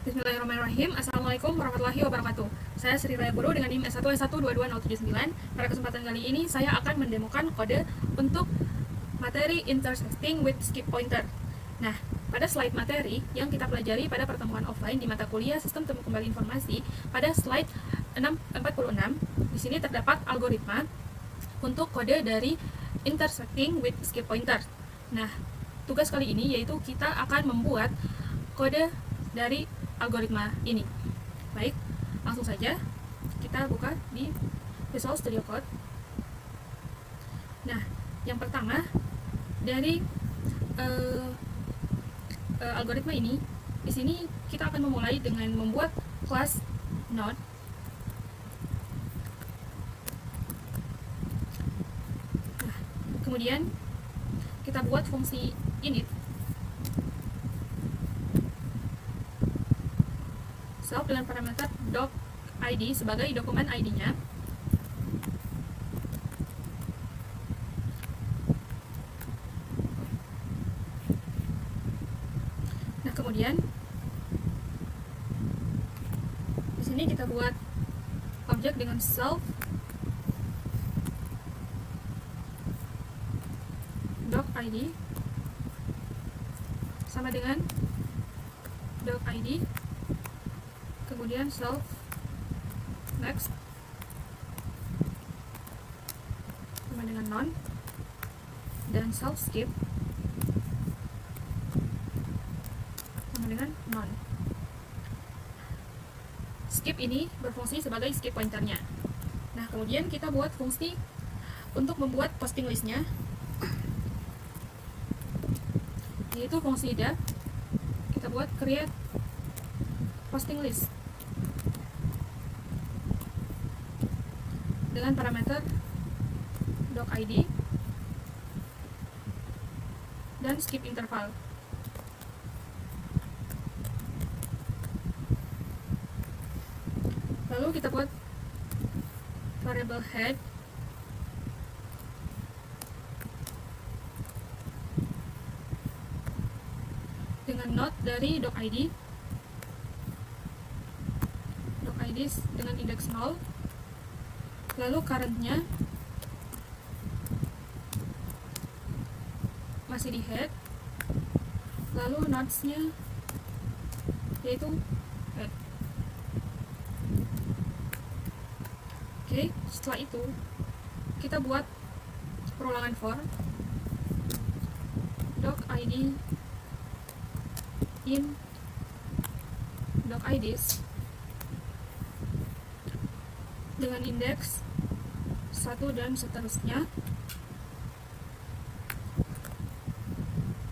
Bismillahirrahmanirrahim. Assalamualaikum warahmatullahi wabarakatuh. Saya Sri Raya Guru dengan NIM S1S1222079. Pada kesempatan kali ini saya akan mendemokan kode untuk materi intersecting with skip pointer. Nah, pada slide materi yang kita pelajari pada pertemuan offline di mata kuliah Sistem Temu Kembali Informasi, pada slide 46, di sini terdapat algoritma untuk kode dari intersecting with skip pointer. Nah, tugas kali ini yaitu kita akan membuat kode dari algoritma ini. Baik, langsung saja kita buka di Visual Studio Code. Nah, yang pertama dari algoritma ini, di sini kita akan memulai dengan membuat kelas node. Nah, kemudian kita buat fungsi init self dengan parameter doc id sebagai dokumen id-nya. Nah, kemudian di sini kita buat objek dengan self doc id sama dengan doc id, kemudian self next sama dengan non, dan self skip sama dengan non. Skip ini berfungsi sebagai skip pointernya. Nah, kemudian kita buat fungsi untuk membuat posting listnya, yaitu fungsi def. Kita buat create posting list dengan parameter doc id dan skip interval. Lalu kita buat variable head dengan node dari doc id dengan indeks 0, lalu currentnya masih di head, lalu nodes-nya yaitu head. Oke, setelah itu kita buat perulangan for doc id in doc ids dengan indeks 1 dan seterusnya.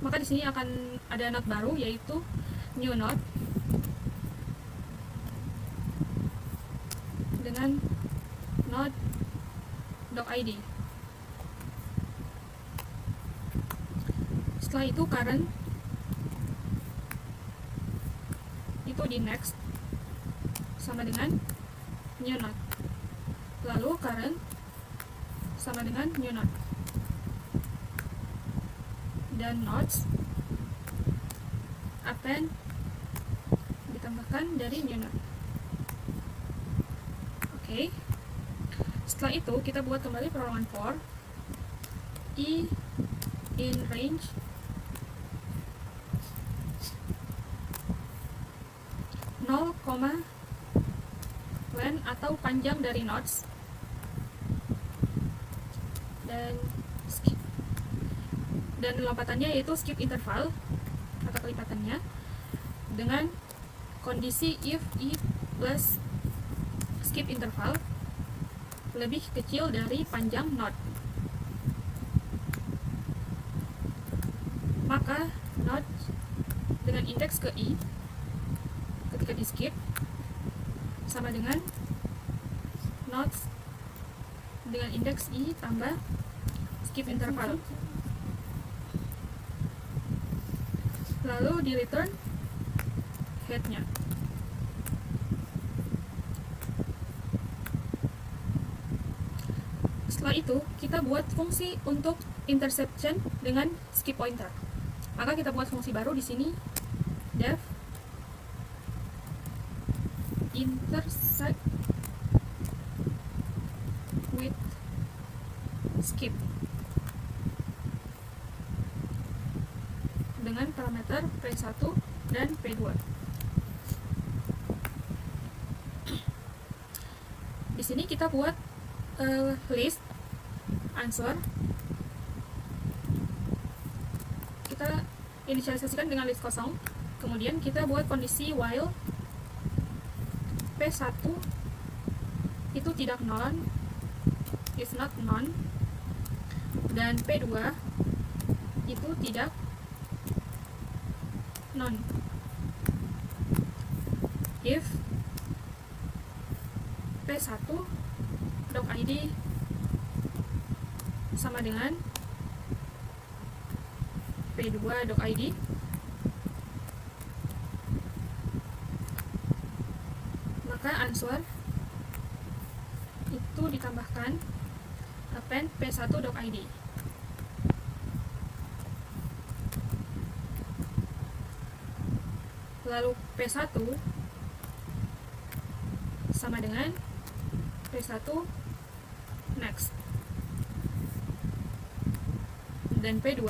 Maka di sini akan ada node baru yaitu new node dengan node doc id. Setelah itu current itu di next sama dengan new node, lalu current sama dengan new node, dan nodes append ditambahkan dari new node. Oke. Setelah itu kita buat kembali perulangan for i in range nol, length atau panjang dari nodes, dan lompatannya yaitu skip interval atau kelipatannya dengan kondisi if i plus skip interval lebih kecil dari panjang node, maka node dengan indeks ke i ketika di skip sama dengan nodes dengan indeks i tambah skip interval, lalu di return headnya. Setelah itu kita buat fungsi untuk intersection dengan skip pointer. Maka kita buat fungsi baru di sini, def intersect with skip dengan parameter P1 dan P2. Di sini kita buat list answer. Kita inisialisasikan dengan list kosong. Kemudian kita buat kondisi while P1 itu tidak none, is not none, dan P2 itu tidak none. If P1 .id sama dengan P2.id, maka answer itu ditambahkan append P1.id. Lalu P1 sama dengan P1 next, dan P2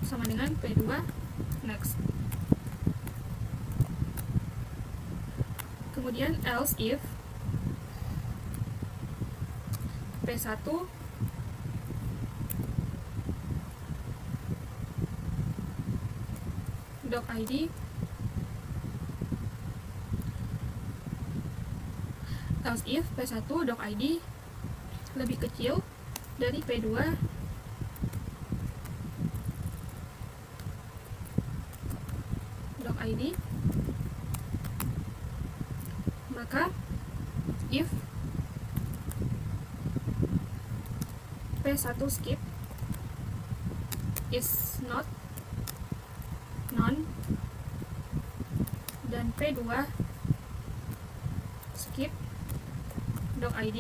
sama dengan P2 next. Kemudian else if P1 .id else if P1.id lebih kecil dari P2 .id, maka if P1 skip is not none dan P2 skip .id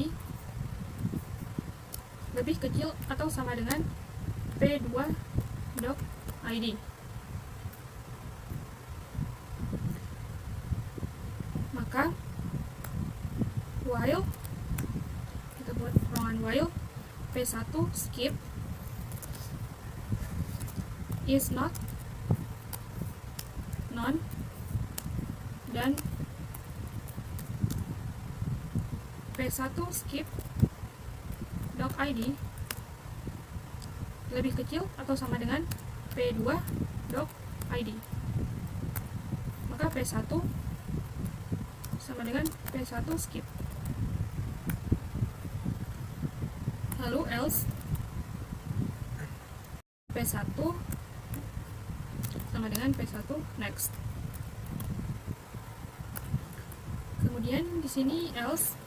lebih kecil atau sama dengan P2.id, maka while kita buat ruangan while P1 skip is not none dan P1 skip .id lebih kecil atau sama dengan P2.id, maka P1 sama dengan P1 skip. Lalu else P1 sama dengan P1 next. Kemudian di sini else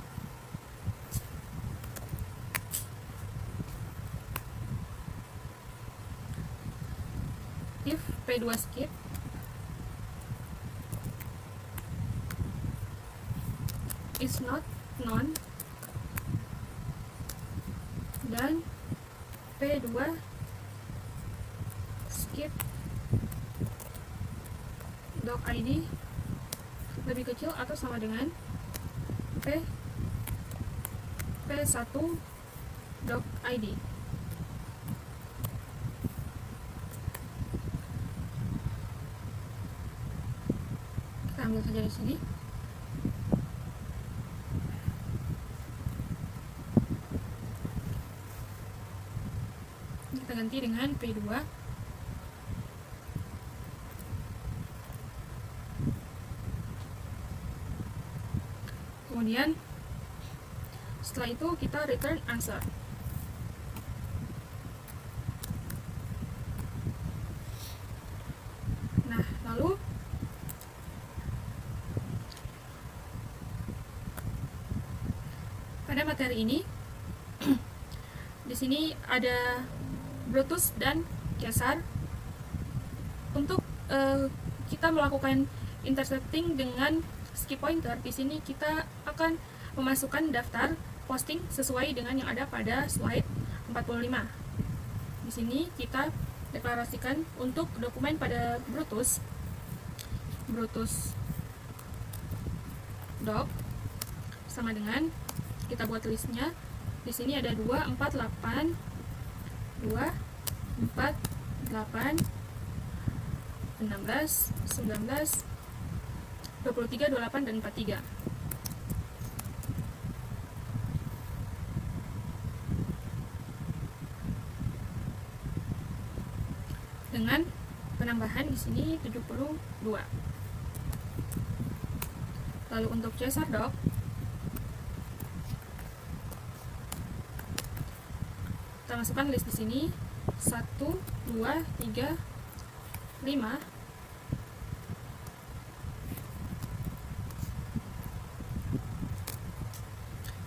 if P2 skip is not none dan P2 skip .id lebih kecil atau sama dengan P1.id. Kita ambil saja di sini. Kita ganti dengan P2. Kemudian setelah itu kita return answer. Nah, lalu pada materi ini di sini ada Brutus dan Caesar. Untuk kita melakukan intercepting dengan skip pointer, di sini kita akan memasukkan daftar posting sesuai dengan yang ada pada slide 45. Di sini kita deklarasikan untuk dokumen pada Brutus doc sama dengan kita buat listnya. Di sini ada 2, 4, 8, 2, 4, 8, 16, 19, 23, 28, dan 43. Dengan penambahan di sini 72. Lalu untuk Caesar doc, kita masukkan list di sini 1, 2, 3, 5,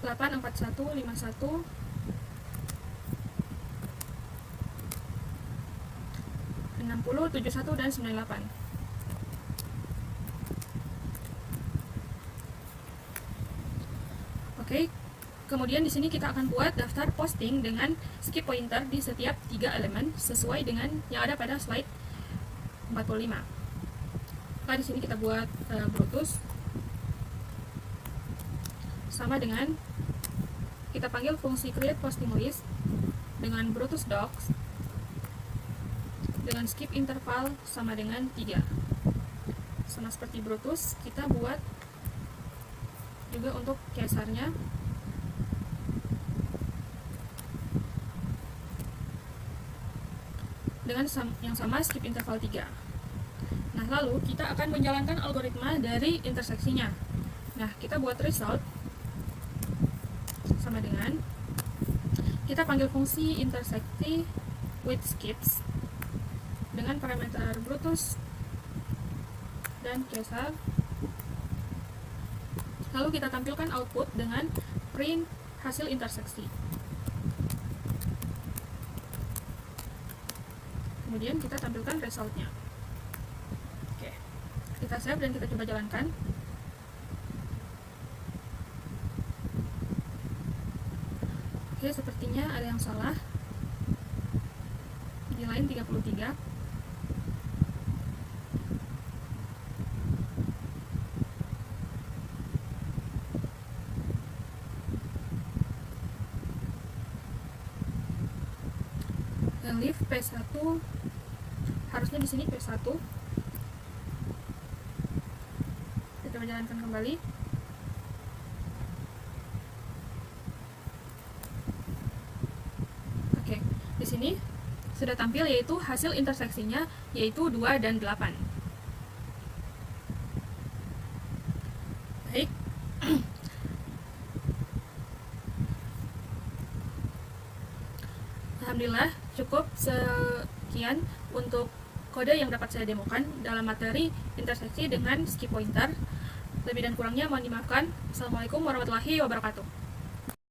8, 4, 1, 5, 1, 60, 71, dan 98. Oke, kemudian di sini kita akan buat daftar posting dengan skip pointer di setiap 3 elemen sesuai dengan yang ada pada slide 45. Maka di sini kita buat Brutus sama dengan kita panggil fungsi create posting list dengan Brutus docs dengan skip interval sama dengan 3. Sama seperti Brutus, kita buat juga untuk Caesarnya dengan yang sama skip interval 3. Nah, lalu kita akan menjalankan algoritma dari interseksinya. Nah, kita buat result sama dengan kita panggil fungsi interseksi with skips dengan parameter Brutus dan Caesar. Lalu kita tampilkan output dengan print hasil interseksi. Kemudian kita tampilkan resultnya. Oke, kita save dan kita coba jalankan. Oke, sepertinya ada yang salah. Di line 33. Leave P1 harusnya di sini P1. Kita menjalankan kembali. Oke, di sini sudah tampil yaitu hasil interseksinya yaitu 2 dan 8. Baik. Alhamdulillah, cukup sekian untuk kode yang dapat saya demokan dalam materi interseksi dengan skip pointer. Lebih dan kurangnya mohon dimaafkan. Assalamualaikum warahmatullahi wabarakatuh.